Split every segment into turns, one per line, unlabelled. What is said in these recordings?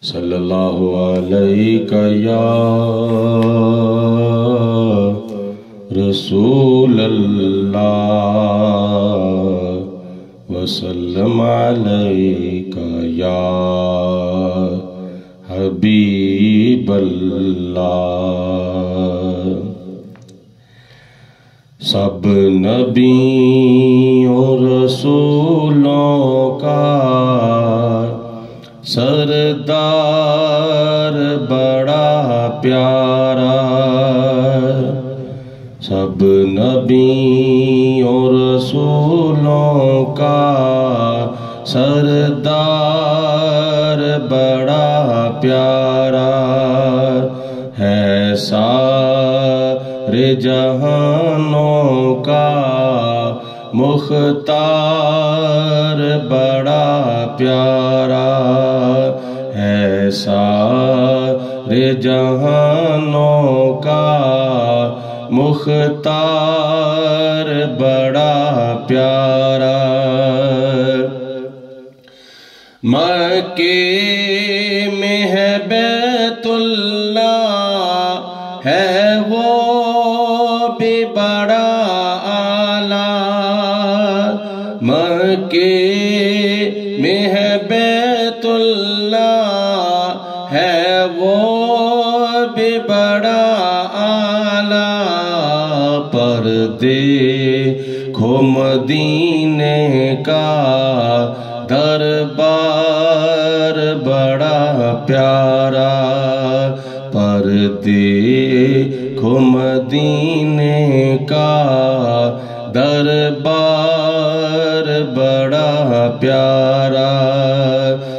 صلی اللہ علیہ یا رسول اللہ وسلم علیک یا حبیب اللہ۔ سب نبیوں رسولوں کا سردار بڑا پیارا، سب نبیوں رسولوں کا سردار بڑا پیارا ہے، سارے جہانوں کا مختار بڑا پیارا ہے، سارے جہانوں کا مختار بڑا پیارا۔ مکے میں ہے بیت اللہ، ہے وہ بھی بڑا اعلیٰ۔ مکے میں ہے بیت اللہ، ہے وہ بھی بڑا اعلیٰ۔ پر دیکھو مدینے کا دربار بڑا پیارا، پر دیکھو مدینے کا دربار بڑا پیارا۔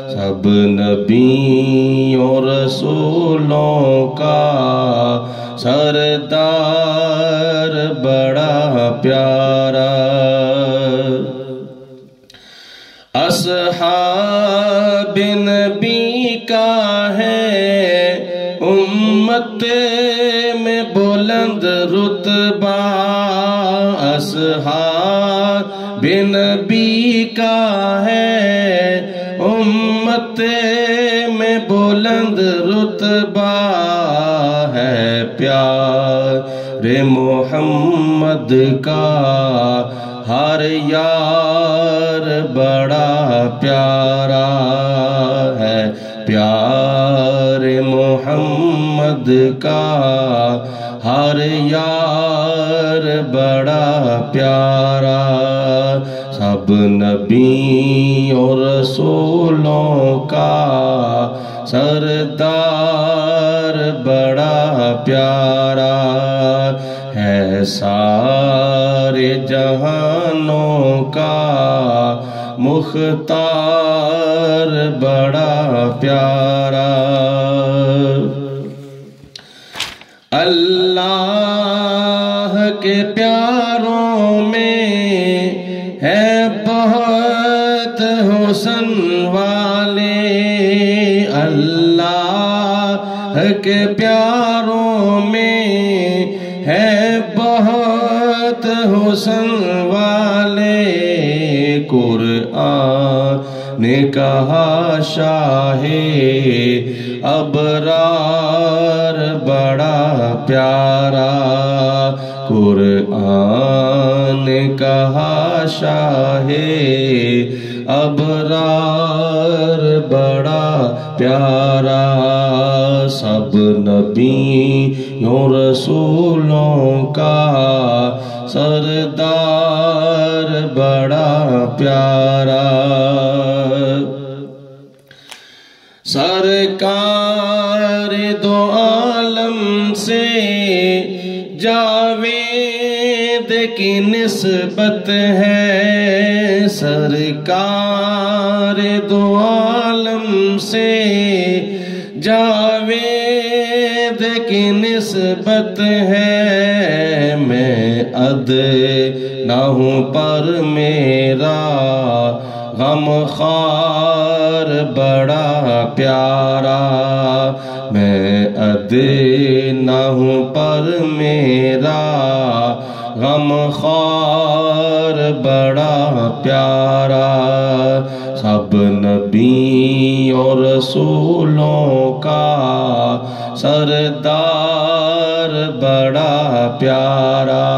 سب نبیوں رسولوں کا سردار بڑا پیارا۔ اصحاب نبی کا ہے امت میں بلند رتبہ، اصحاب نبی کا ہے امت میں بلند رتبہ ہے، پیارے محمد کا ہر یار بڑا پیارا ہے، پیارے محمد کا ہر یار بڑا پیارا۔ سب نبیوں رسولوں کا سردار بڑا پیارا ہے، سارے جہانوں کا مختار بڑا پیارا۔ اللہ کے پیاروں میں ہے بہت حسن والے، اللہ کے پیاروں میں ہے بہت حسن والے۔ قرآن نے کہا شاہ ابرار بڑا پیارا، قرآن نے کہا شاہ ابرار بڑا پیارا۔ سب نبیوں رسولوں کا سردار بڑا پیارا۔ سرکار دو عالم سے جاوید کی نسبت ہے، سرکار دو عالم سے جاوید کی نسبت ہے۔ میں ادنا ہوں پر میرا غم خوار بڑا پیارا، میں ادنا ہوں پر میرا غم خوار بڑا پیارا۔ سب نبی اور رسولوں کا سردار بڑا پیارا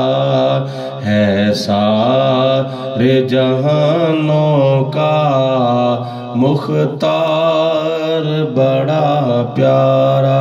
ہے، سارے جہانوں کا مختار بڑا پیارا۔